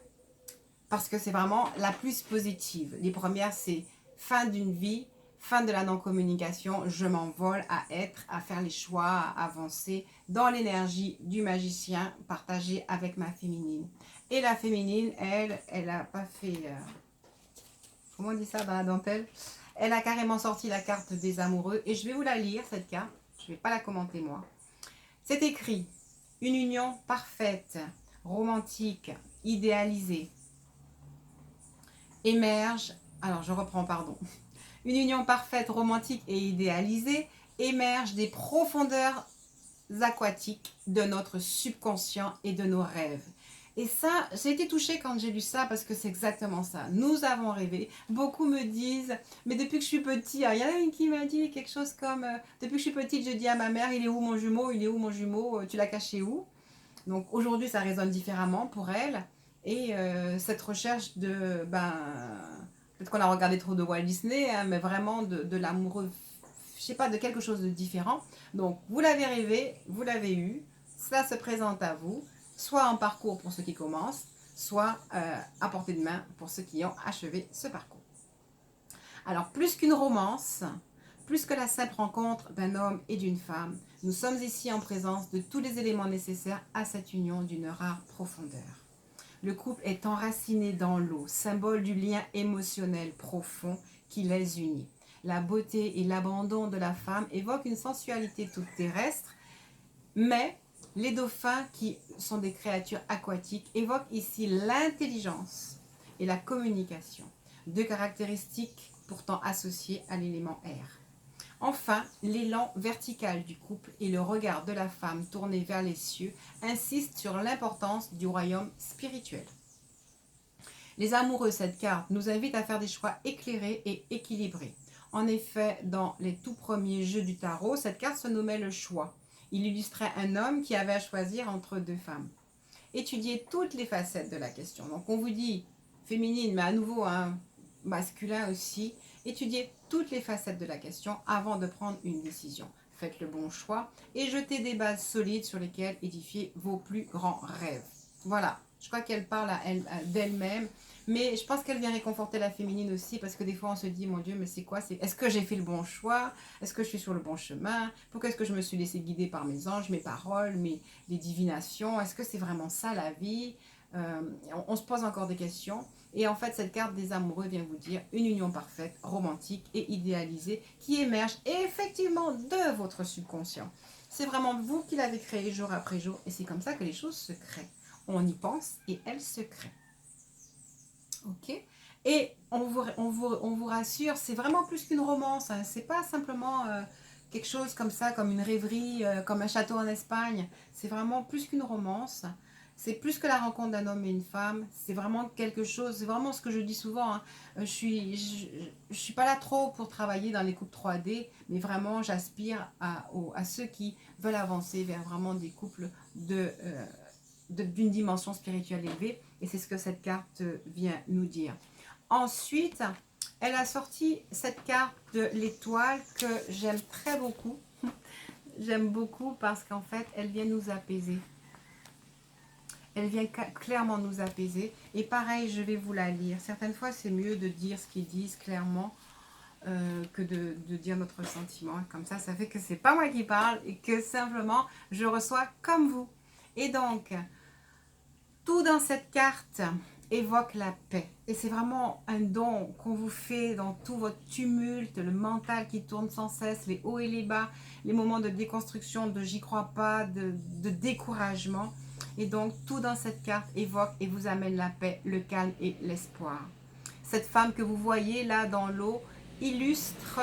parce que c'est vraiment la plus positive. Les premières, c'est fin d'une vie, fin de la non-communication, je m'envole à être, à faire les choix, à avancer dans l'énergie du magicien partagée avec ma féminine. Et la féminine, elle n'a pas fait... comment on dit ça dans la dentelle? Elle a carrément sorti la carte des amoureux. Et je vais vous la lire, cette carte. Je ne vais pas la commenter, moi. C'est écrit: une union parfaite, romantique, idéalisée, émerge... Alors, je reprends, pardon. Une union parfaite, romantique et idéalisée émerge des profondeurs aquatiques de notre subconscient et de nos rêves. Et ça, j'ai été touchée quand j'ai lu ça parce que c'est exactement ça. Nous avons rêvé. Beaucoup me disent, mais depuis que je suis petite, il y en a une qui m'a dit quelque chose comme, depuis que je suis petite, je dis à ma mère, il est où mon jumeau, il est où mon jumeau, tu l'as caché où? Donc aujourd'hui, ça résonne différemment pour elle. Et cette recherche de, peut-être qu'on a regardé trop de Walt Disney, hein, mais vraiment de l'amoureux, je sais pas, de quelque chose de différent. Donc vous l'avez rêvé, vous l'avez eu, ça se présente à vous, soit en parcours pour ceux qui commencent, soit à portée de main pour ceux qui ont achevé ce parcours. Alors plus qu'une romance, plus que la simple rencontre d'un homme et d'une femme, nous sommes ici en présence de tous les éléments nécessaires à cette union d'une rare profondeur. Le couple est enraciné dans l'eau, symbole du lien émotionnel profond qui les unit. La beauté et l'abandon de la femme évoquent une sensualité toute terrestre, mais les dauphins, qui sont des créatures aquatiques, évoquent ici l'intelligence et la communication, deux caractéristiques pourtant associées à l'élément air. Enfin, l'élan vertical du couple et le regard de la femme tourné vers les cieux insistent sur l'importance du royaume spirituel. Les amoureux, cette carte nous invite à faire des choix éclairés et équilibrés. En effet, dans les tout premiers jeux du tarot, cette carte se nommait le choix. Il illustrait un homme qui avait à choisir entre deux femmes. Étudiez toutes les facettes de la question. Donc on vous dit féminine, mais à nouveau masculin aussi. Étudiez toutes les facettes de la question avant de prendre une décision. Faites le bon choix et jetez des bases solides sur lesquelles édifier vos plus grands rêves. Voilà, je crois qu'elle parle d'elle-même, mais je pense qu'elle vient réconforter la féminine aussi, parce que des fois on se dit, mon Dieu, mais c'est quoi? Est-ce que j'ai fait le bon choix? Est-ce que je suis sur le bon chemin? Pourquoi est-ce que je me suis laissée guider par mes anges, mes paroles, les divinations? Est-ce que c'est vraiment ça la vie? On se pose encore des questions. Et en fait, cette carte des amoureux vient vous dire une union parfaite, romantique et idéalisée qui émerge effectivement de votre subconscient. C'est vraiment vous qui l'avez créé jour après jour, et c'est comme ça que les choses se créent. On y pense et elles se créent. Ok? Et on vous rassure, c'est vraiment plus qu'une romance. Hein. C'est pas simplement quelque chose comme ça, comme une rêverie, comme un château en Espagne. C'est vraiment plus qu'une romance. C'est plus que la rencontre d'un homme et une femme. C'est vraiment quelque chose, c'est vraiment ce que je dis souvent. Hein. Je suis pas là trop pour travailler dans les couples 3D, mais vraiment j'aspire à ceux qui veulent avancer vers vraiment des couples d'une dimension spirituelle élevée. Et c'est ce que cette carte vient nous dire. Ensuite, elle a sorti cette carte de l'étoile que j'aime très beaucoup. J'aime beaucoup parce qu'en fait, elle vient nous apaiser. Elle vient clairement nous apaiser. Et pareil, je vais vous la lire. Certaines fois, c'est mieux de dire ce qu'ils disent clairement que de dire notre sentiment. Comme ça fait que c'est pas moi qui parle et que simplement, je reçois comme vous. Et donc, tout dans cette carte évoque la paix. Et c'est vraiment un don qu'on vous fait dans tout votre tumulte, le mental qui tourne sans cesse, les hauts et les bas, les moments de déconstruction, de j'y crois pas, de découragement. Et donc, tout dans cette carte évoque et vous amène la paix, le calme et l'espoir. Cette femme que vous voyez là dans l'eau illustre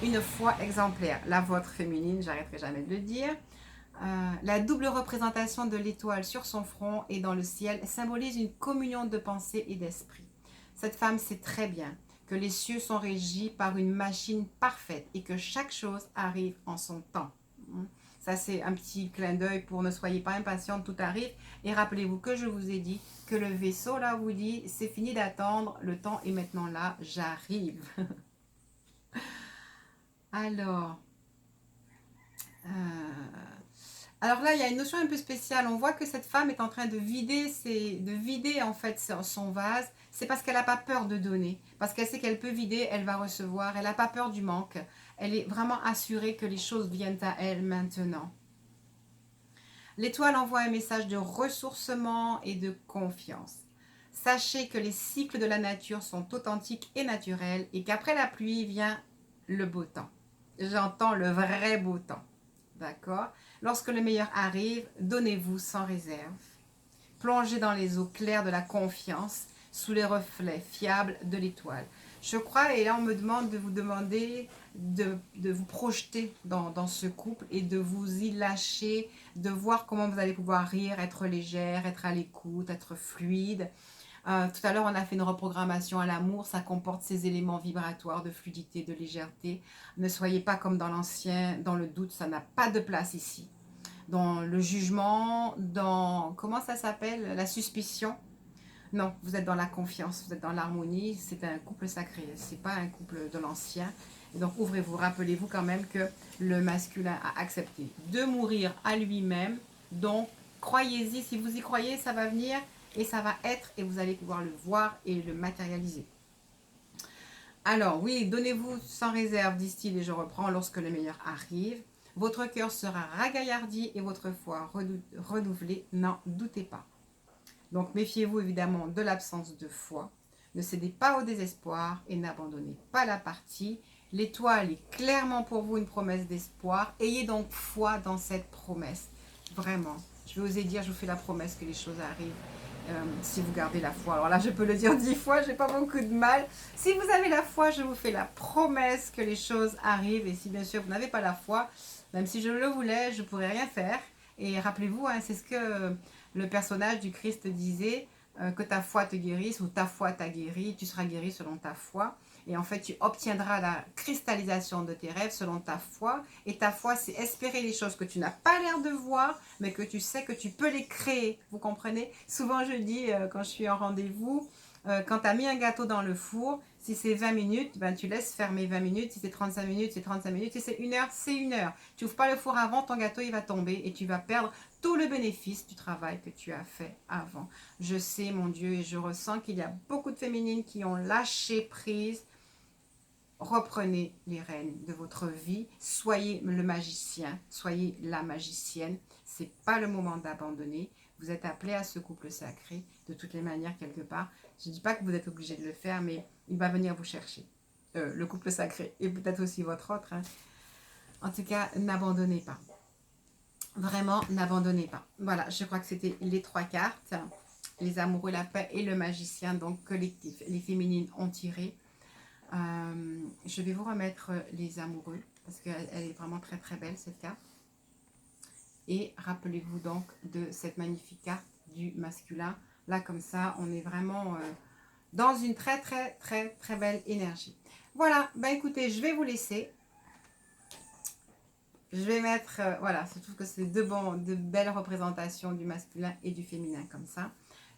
une foi exemplaire. La vôtre féminine, j'arrêterai jamais de le dire. La double représentation de l'étoile sur son front et dans le ciel symbolise une communion de pensée et d'esprit. Cette femme sait très bien que les cieux sont régis par une machine parfaite et que chaque chose arrive en son temps. Ça, c'est un petit clin d'œil pour ne soyez pas impatiente, tout arrive. Et rappelez-vous que je vous ai dit que le vaisseau, là, vous dit, c'est fini d'attendre, le temps est maintenant là, j'arrive. Alors, Alors là, il y a une notion un peu spéciale. On voit que cette femme est en train de vider en fait son vase. C'est parce qu'elle n'a pas peur de donner. Parce qu'elle sait qu'elle peut vider, elle va recevoir. Elle n'a pas peur du manque. Elle est vraiment assurée que les choses viennent à elle maintenant. L'étoile envoie un message de ressourcement et de confiance. Sachez que les cycles de la nature sont authentiques et naturels et qu'après la pluie vient le beau temps. J'entends le vrai beau temps. D'accord? Lorsque le meilleur arrive, donnez-vous sans réserve. Plongez dans les eaux claires de la confiance, sous les reflets fiables de l'étoile. Je crois, et là on me demande de vous demander de vous projeter dans ce couple et de vous y lâcher, de voir comment vous allez pouvoir rire, être légère, être à l'écoute, être fluide. Tout à l'heure, on a fait une reprogrammation à l'amour. Ça comporte ces éléments vibratoires de fluidité, de légèreté. Ne soyez pas comme dans l'ancien, dans le doute. Ça n'a pas de place ici. Dans le jugement, dans, comment ça s'appelle, la suspicion. Non, vous êtes dans la confiance, vous êtes dans l'harmonie. C'est un couple sacré. C'est pas un couple de l'ancien. Et donc, ouvrez-vous. Rappelez-vous quand même que le masculin a accepté de mourir à lui-même. Donc, croyez-y. Si vous y croyez, ça va venir. Et ça va être, et vous allez pouvoir le voir et le matérialiser. Alors oui, donnez-vous sans réserve, disent-ils, et je reprends, lorsque le meilleur arrive. Votre cœur sera ragaillardi et votre foi renouvelée, n'en doutez pas. Donc méfiez-vous évidemment de l'absence de foi. Ne cédez pas au désespoir et n'abandonnez pas la partie. L'étoile est clairement pour vous une promesse d'espoir. Ayez donc foi dans cette promesse. Vraiment. Je vais oser dire, je vous fais la promesse que les choses arrivent. Si vous gardez la foi. Alors là, je peux le dire 10 fois, j'ai pas beaucoup de mal. Si vous avez la foi, je vous fais la promesse que les choses arrivent. Et si bien sûr vous n'avez pas la foi, même si je le voulais, je ne pourrais rien faire. Et rappelez-vous, hein, c'est ce que le personnage du Christ disait, que ta foi te guérisse ou ta foi t'a guéri, tu seras guéri selon ta foi. Et en fait, tu obtiendras la cristallisation de tes rêves selon ta foi. Et ta foi, c'est espérer les choses que tu n'as pas l'air de voir, mais que tu sais que tu peux les créer. Vous comprenez? Souvent, je dis, quand je suis en rendez-vous, quand tu as mis un gâteau dans le four, si c'est 20 minutes, ben, tu laisses fermer 20 minutes. Si c'est 35 minutes, c'est 35 minutes. Si c'est 1 heure, c'est 1 heure. Tu n'ouvres pas le four avant, ton gâteau, il va tomber et tu vas perdre tout le bénéfice du travail que tu as fait avant. Je sais, mon Dieu, et je ressens qu'il y a beaucoup de féminines qui ont lâché prise. Reprenez les rênes de votre vie, soyez le magicien, soyez la magicienne. C'est pas le moment d'abandonner. Vous êtes appelé à ce couple sacré de toutes les manières quelque part. Je ne dis pas que vous êtes obligé de le faire, mais il va venir vous chercher. Le couple sacré et peut-être aussi votre autre. Hein. En tout cas, n'abandonnez pas. Vraiment, n'abandonnez pas. Voilà, je crois que c'était les 3 cartes. Les amoureux, la paix et le magicien, donc collectif. Les féminines ont tiré. Je vais vous remettre les amoureux parce qu'elle est vraiment très très belle cette carte. Et rappelez-vous donc de cette magnifique carte du masculin. Là comme ça, on est vraiment dans une très très très très belle énergie. Voilà, ben écoutez, je vais vous laisser. Je vais mettre, voilà, je trouve que c'est de belles représentations du masculin et du féminin comme ça.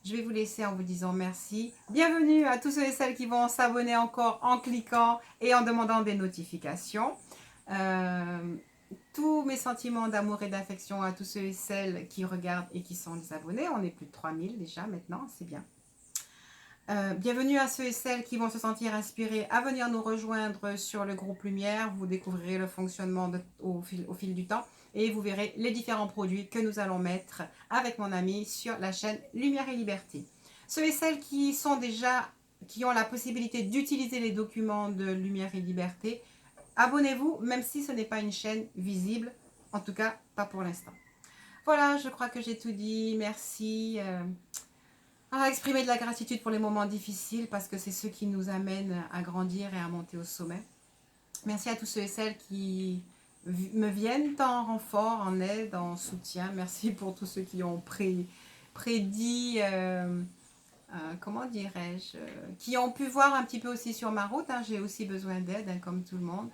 Je vais vous laisser en vous disant merci. Bienvenue à tous ceux et celles qui vont s'abonner encore en cliquant et en demandant des notifications. Tous mes sentiments d'amour et d'affection à tous ceux et celles qui regardent et qui sont des abonnés. On est plus de 3000 déjà maintenant, c'est bien. Bienvenue à ceux et celles qui vont se sentir inspirés à venir nous rejoindre sur le groupe Lumière. Vous découvrirez le fonctionnement au fil du temps et vous verrez les différents produits que nous allons mettre avec mon ami sur la chaîne Lumière et Liberté. Ceux et celles qui ont la possibilité d'utiliser les documents de Lumière et Liberté, abonnez-vous, même si ce n'est pas une chaîne visible, en tout cas pas pour l'instant. Voilà, je crois que j'ai tout dit. Merci. À exprimer de la gratitude pour les moments difficiles parce que c'est ce qui nous amène à grandir et à monter au sommet. Merci à tous ceux et celles qui me viennent en renfort, en aide, en soutien. Merci pour tous ceux qui ont prédit, comment dirais-je, qui ont pu voir un petit peu aussi sur ma route. Hein. J'ai aussi besoin d'aide, hein, comme tout le monde.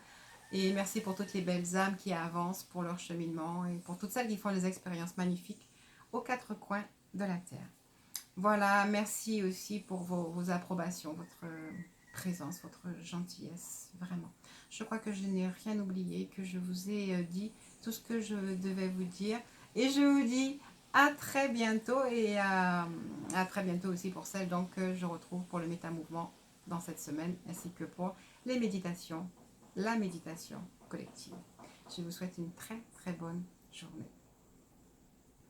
Et merci pour toutes les belles âmes qui avancent pour leur cheminement et pour toutes celles qui font des expériences magnifiques aux 4 coins de la Terre. Voilà, merci aussi pour vos approbations, votre présence, votre gentillesse, vraiment. Je crois que je n'ai rien oublié, que je vous ai dit tout ce que je devais vous dire. Et je vous dis à très bientôt et à très bientôt aussi pour celles donc, que je retrouve pour le métamouvement dans cette semaine ainsi que pour les méditations, la méditation collective. Je vous souhaite une très très bonne journée.